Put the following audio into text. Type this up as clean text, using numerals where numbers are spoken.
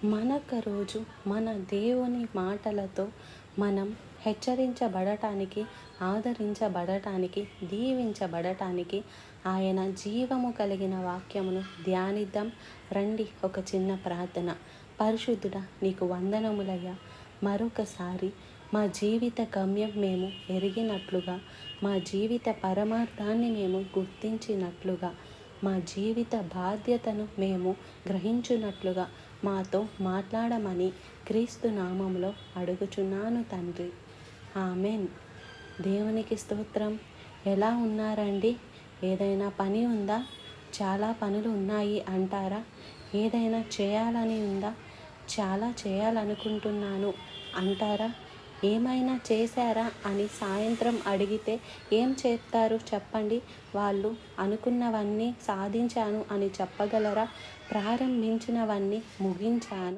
మనొక రోజు మన దేవుని మాటలతో మనం హెచ్చరించబడటానికి, ఆదరించబడటానికి, దీవించబడటానికి ఆయన జీవము కలిగిన వాక్యమును ధ్యానిద్దాం. రండి, ఒక చిన్న ప్రార్థన. పరిశుద్ధుడా, నీకు వందనములయ్యా. మరొకసారి మా జీవిత గమ్యం మేము ఎరిగినట్లుగా, మా జీవిత పరమార్థాన్ని మేము గుర్తించినట్లుగా, మా జీవిత బాధ్యతను మేము గ్రహించున్నట్లుగా మాతో మాట్లాడమని క్రీస్తు నామములో అడుగుచున్నాను తండ్రి. ఆమెన్. దేవునికి స్తోత్రం. ఎలా ఉన్నారండి? ఏదైనా పని ఉందా? చాలా పనులు ఉన్నాయి అంటారా? ఏదైనా చేయాలని ఉందా? చాలా చేయాలనుకుంటున్నాను అంటారా? ఏమైనా చేశారా అని సాయంత్రం అడిగితే ఏం చెప్తారు చెప్పండి? వాళ్ళు అనుకున్నవన్నీ సాధించాను అని చెప్పగలరా? ప్రారంభించినవన్నీ ముగించాను